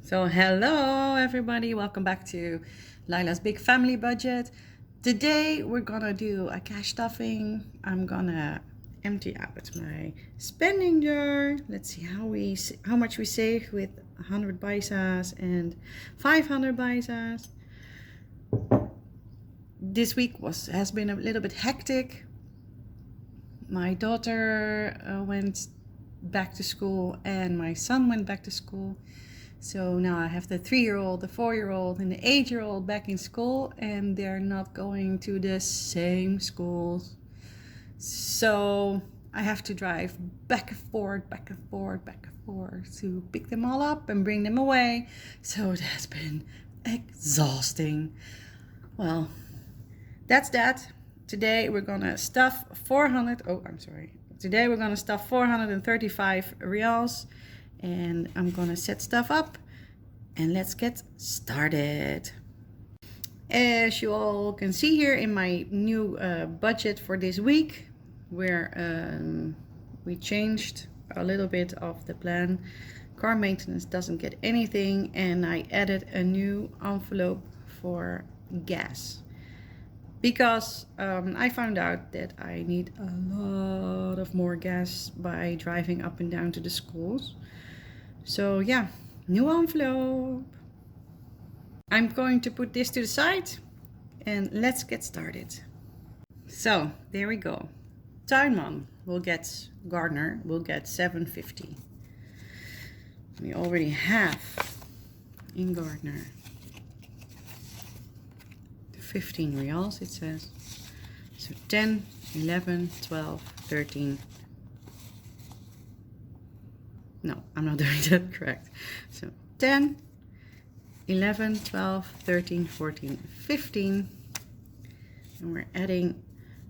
So hello everybody, welcome back to Lila's Big Family Budget. Today we're gonna do a cash stuffing. I'm gonna empty out my spending jar. Let's see how much we save with 100 paisas and 500 paisas. This week has been a little bit hectic. My daughter went back to school and my son went back to school. So now I have the 3-year-old, the 4-year-old, and the 8-year-old back in school, and they're not going to the same schools. So I have to drive back and forth to pick them all up and bring them away. So it has been exhausting. Well, that's that. Today we're gonna stuff 435 reals. And I'm gonna set stuff up and let's get started. As you all can see here in my new budget for this week, where we changed a little bit of the plan. Car maintenance doesn't get anything, and I added a new envelope for gas. Because I found out that I need a lot of more gas by driving up and down to the schools. So yeah, new envelope. I'm going to put this to the side and let's get started. So there we go. Tuinman will get, gardener will get 750. We already have in gardener 15 reals, it says. So 10, 11, 12, 13. No, I'm not doing that correct. So 10, 11, 12, 13, 14, 15. And we're adding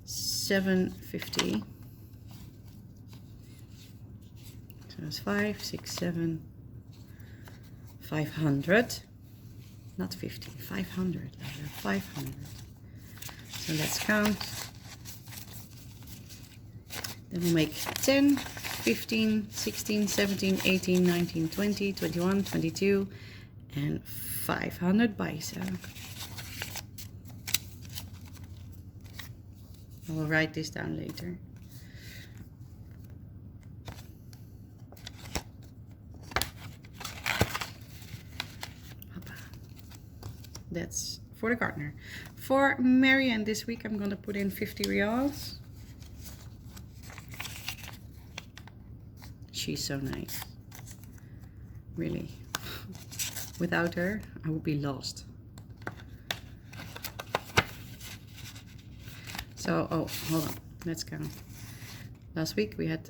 750. So it's 5, 6, 7, 500. Not 50, 500. 500. So let's count. Then we'll make 10, 15, 16, 17, 18, 19, 20, 21, 22, and 500 paisa. I will write this down later. That's for the gardener. For Marianne this week, I'm going to put in 50 reals. She's so nice. Really. Without her, I would be lost. So, oh, hold on. Let's count. Last week we had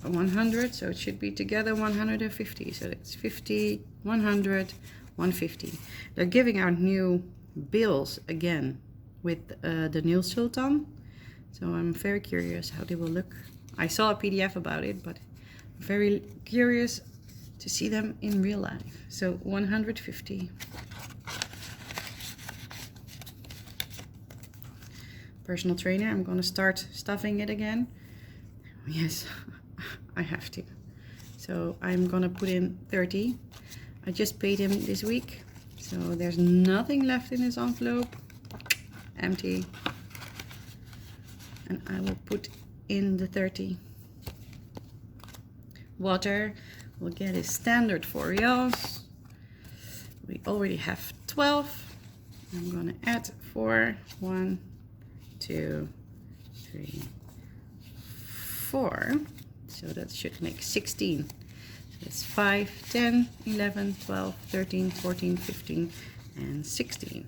100, so it should be together 150. So it's 50, 100, 150. They're giving out new bills again with the Nil Sultan. So I'm very curious how they will look. I saw a PDF about it, but I'm very curious to see them in real life. So 150. Personal trainer, I'm going to start stuffing it again. Yes, I have to. So I'm going to put in 30. I just paid him this week. So there's nothing left in his envelope. Empty. And I will put in the 30. Water will get his standard 4 reals. We already have 12. I'm gonna add 4. 1, 2, 3, 4. So that should make 16. So it's 5, 10, 11, 12, 13, 14, 15, and 16.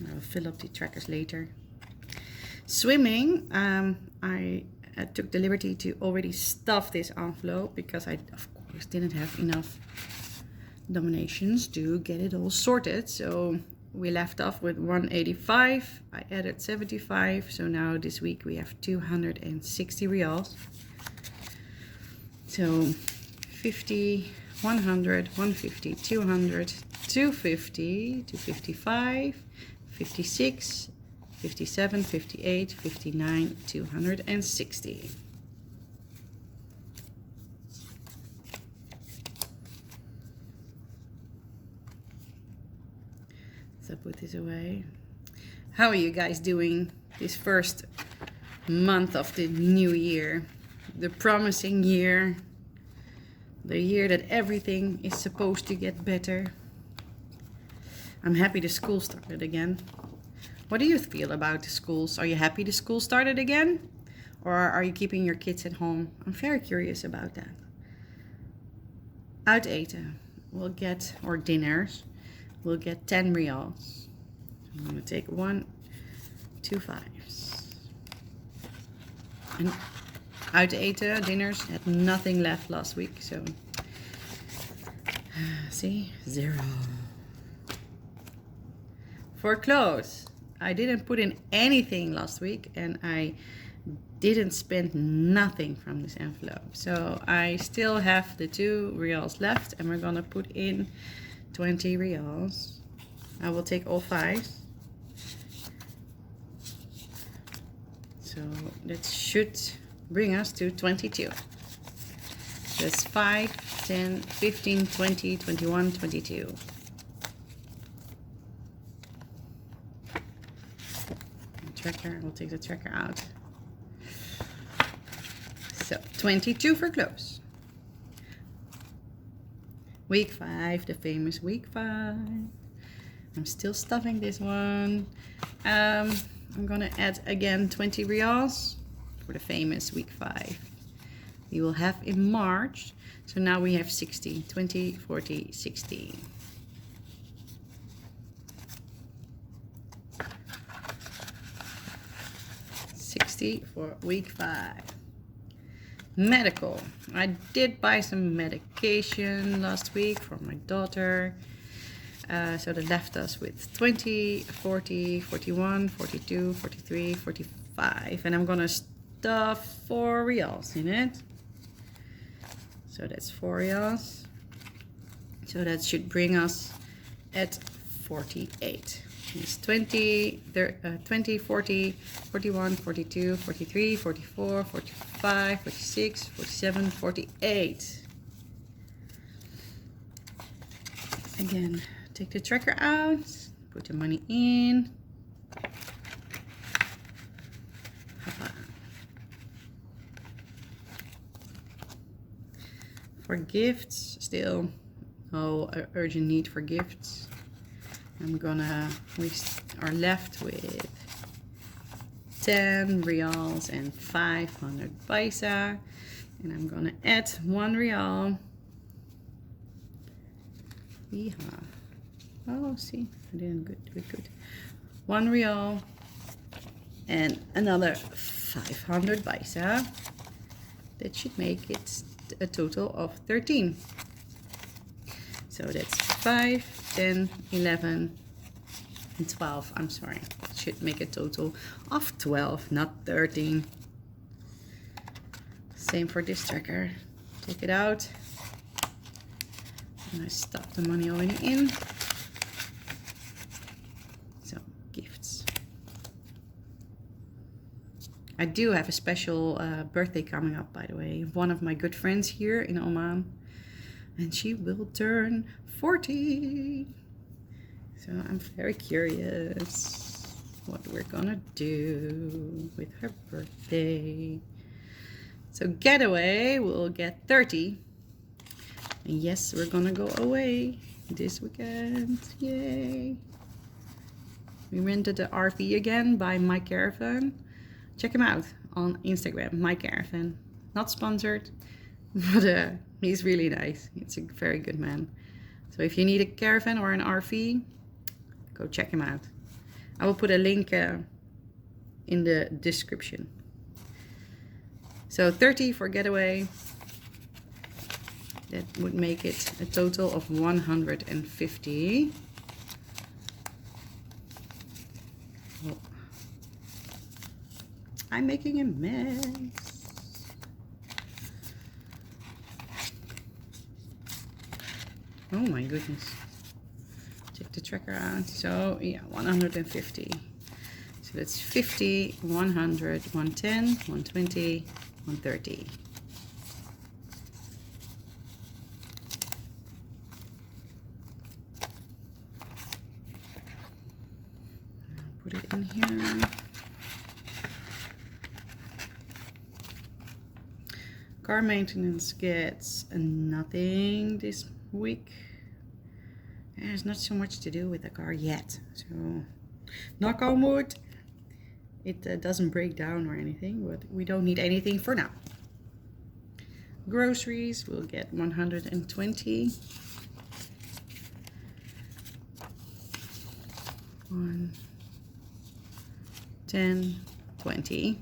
I'll fill up the trackers later. Swimming, I took the liberty to already stuff this envelope because I, of course, didn't have enough donations to get it all sorted. So we left off with 185. I added 75. So now this week we have 260 reals. So 50, 100, 150, 200, 250, 255, 56, 57, 58, 59, 260. I put this away. How are you guys doing this first month of the new year? The promising year. The year that everything is supposed to get better. I'm happy the school started again. What do you feel about the schools? Are you happy the school started again? Or are you keeping your kids at home? I'm very curious about that. Uit eten. We'll get, or dinners, we'll get 10 reals. I'm gonna take 1, 2 5s. And uit eten, dinners, had nothing left last week, so see, 0. For clothes, I didn't put in anything last week, and I didn't spend nothing from this envelope. So I still have the 2 reals left, and we're gonna put in 20 reals. I will take all 5s. So that should bring us to 22. That's 5, 10, 15, 20, 21, 22. Tracker, we'll take the tracker out. So 22 for clothes. Week 5, the famous week 5. I'm still stuffing this one. I'm gonna add again 20 reals for the famous week 5. We will have in March. So now we have 60, 20, 40, 60. For week 5. Medical. I did buy some medication last week for my daughter. So that left us with 20, 40, 41, 42, 43, 45. And I'm gonna stuff 4 reals in it. So that's 4 reals. So that should bring us at 48. It's 20, 20, 40, 41, 42, 43, 44, 45, 46, 47, 48. Again, take the tracker out, put the money in. For gifts, still no urgent need for gifts. We are left with 10 reals and 500 paisa. And I'm gonna add 1 real. Yeehaw. Oh, see, I didn't good. 1 real and another 500 paisa. That should make it a total of 13. So that's 5, 10, 11, and 12. I'm sorry. It should make a total of 12, not 13. Same for this tracker. Take it out. And I stuff the money already in. So, gifts. I do have a special birthday coming up, by the way. One of my good friends here in Oman. And she will turn 40. So I'm very curious what we're gonna do with her birthday. So getaway, we'll get 30. And yes, we're gonna go away this weekend. Yay. We rented the RV again by My Caravan. Check him out on Instagram, My Caravan. Not sponsored, but he's really nice. He's a very good man. So if you need a caravan or an RV, go check him out. I will put a link in the description. So 30 for getaway. That would make it a total of 150. Oh. I'm making a mess. Oh my goodness. Check the tracker out. So yeah, 150. So that's 50, 100, 110, 120, 130. in here. Car maintenance gets nothing this week. There's not so much to do with the car yet. So, knock on wood. It doesn't break down or anything, but we don't need anything for now. Groceries will get 120. 1, 10, 20.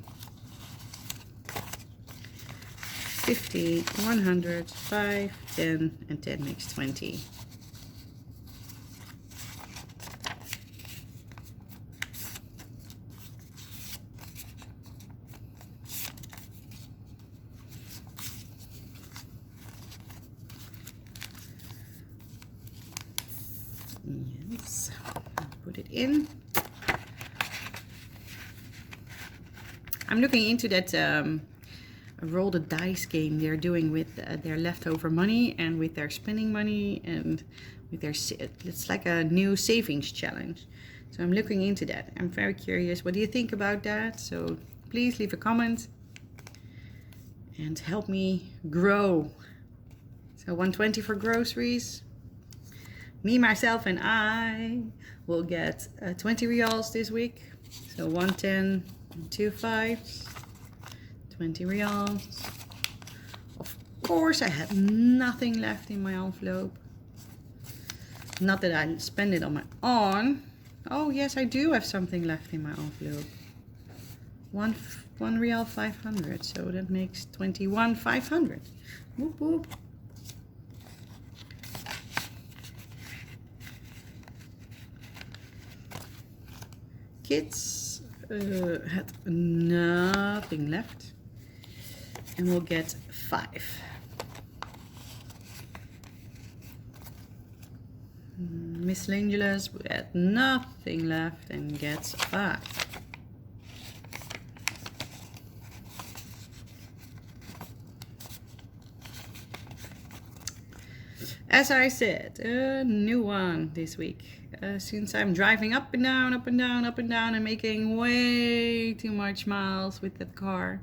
50, 100, 5, 10, and 10 makes 20. Yes, put it in. I'm looking into that roll the dice game they're doing with their leftover money and with their spending money and with their, it's like a new savings challenge. So I'm looking into that. I'm very curious. What do you think about that? So please leave a comment and help me grow. So 120 for groceries. Me, myself, and I will get 20 reals this week. So 110 and 2 5s. 20 reals. Of course, I had nothing left in my envelope. Not that I spend it on my own. Oh, yes, I do have something left in my envelope. One real 500. So that makes 21 500. Whoop, whoop. Kids had nothing left. And we'll get 5. Miscellaneous had nothing left and gets 5. As I said, a new one this week. Since I'm driving up and down, up and down, up and down, and making way too much miles with that car.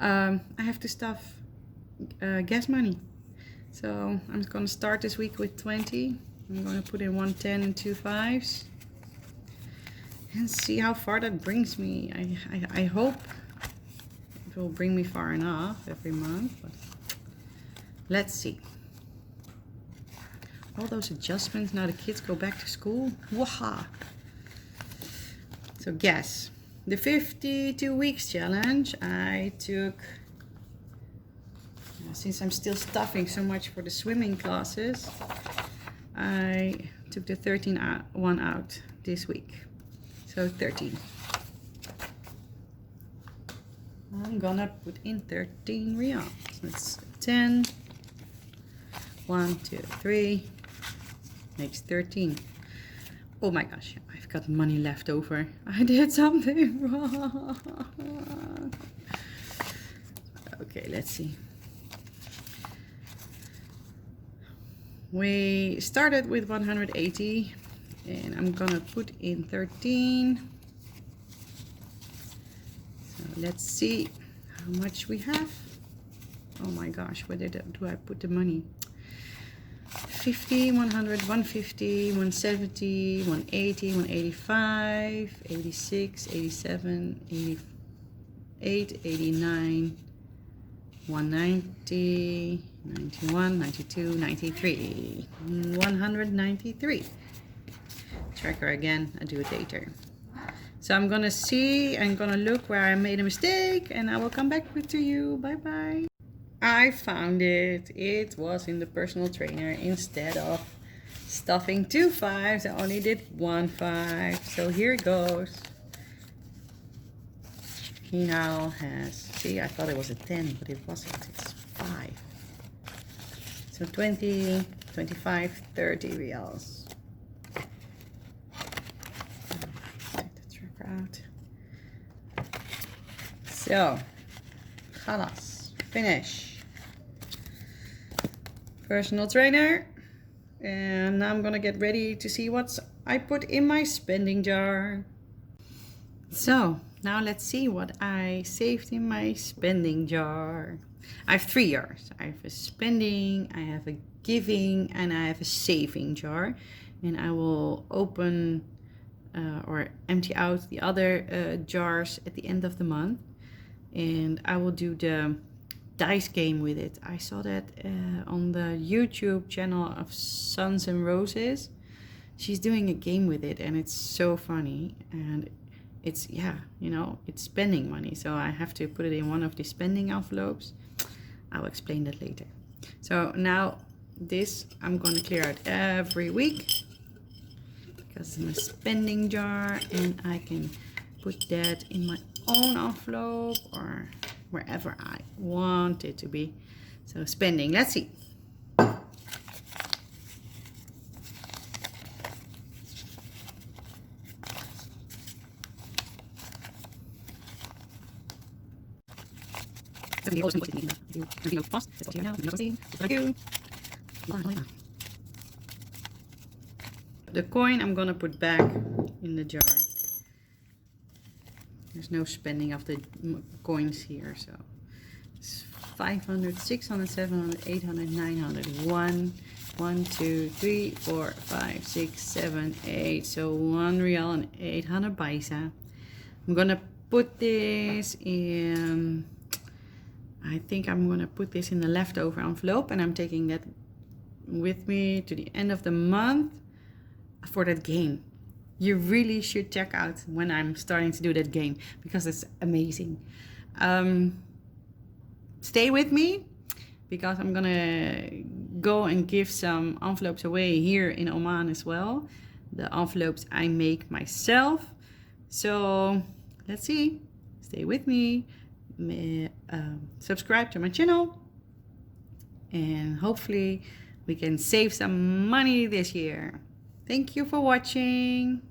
I have to stuff gas money. So I'm going to start this week with 20. I'm going to put in 110 and 2 5s. And see how far that brings me. I hope it will bring me far enough every month. But let's see. All those adjustments, now the kids go back to school. Waha! So gas. The 52 weeks challenge I took, since I'm still stuffing so much for the swimming classes, I took the 13 one out this week. So 13. I'm gonna put in 13 reals. That's 10. 1, 2, 3. Makes 13. Oh my gosh, I've got money left over. I did something wrong. Okay, let's see. We started with 180 and I'm gonna put in 13. So let's see how much we have. Oh my gosh, where do I put the money? 50, 100, 150, 170, 180, 185, 86, 87, 88, 89, 190, 91, 92, 93, 193. Tracker again, I do it later. So I'm gonna see, I'm gonna look where I made a mistake and I will come back to you. Bye bye. I found it. It was in the personal trainer. Instead of stuffing 2 5s, I only did 1 5. So here it goes. He now has, see, I thought it was a 10, but it wasn't. It's 5. So 20, 25, 30 reals. Take the tracker out. So, خلاص. Finish. Personal trainer. And now I'm gonna get ready to see what I put in my spending jar. So now let's see what I saved in my spending jar. I have 3 jars. I have a spending, I have a giving, and I have a saving jar. And I will open or empty out the other jars at the end of the month. And I will do the dice game with it. I saw that on the YouTube channel of Suns and Roses. She's doing a game with it and it's so funny. And it's, yeah, you know, it's spending money. So I have to put it in one of the spending envelopes. I'll explain that later. So now this I'm going to clear out every week because it's my spending jar, and I can put that in my own envelope or wherever I want it to be. So spending, let's see. The coin I'm gonna put back in the jar. There's no spending of the coins here, so it's 500, 600, 700, 800, 900. 1, 2, 3, 4, 5, 6, 7, 8. So 1 real and 800 paisa. I'm gonna put this in. I think I'm gonna put this in the leftover envelope, and I'm taking that with me to the end of the month for that game. You really should check out when I'm starting to do that game because it's amazing. Stay with me because I'm gonna go and give some envelopes away here in Oman as well. The envelopes I make myself. So let's see. Stay with me. Subscribe to my channel, and hopefully we can save some money this year. Thank you for watching.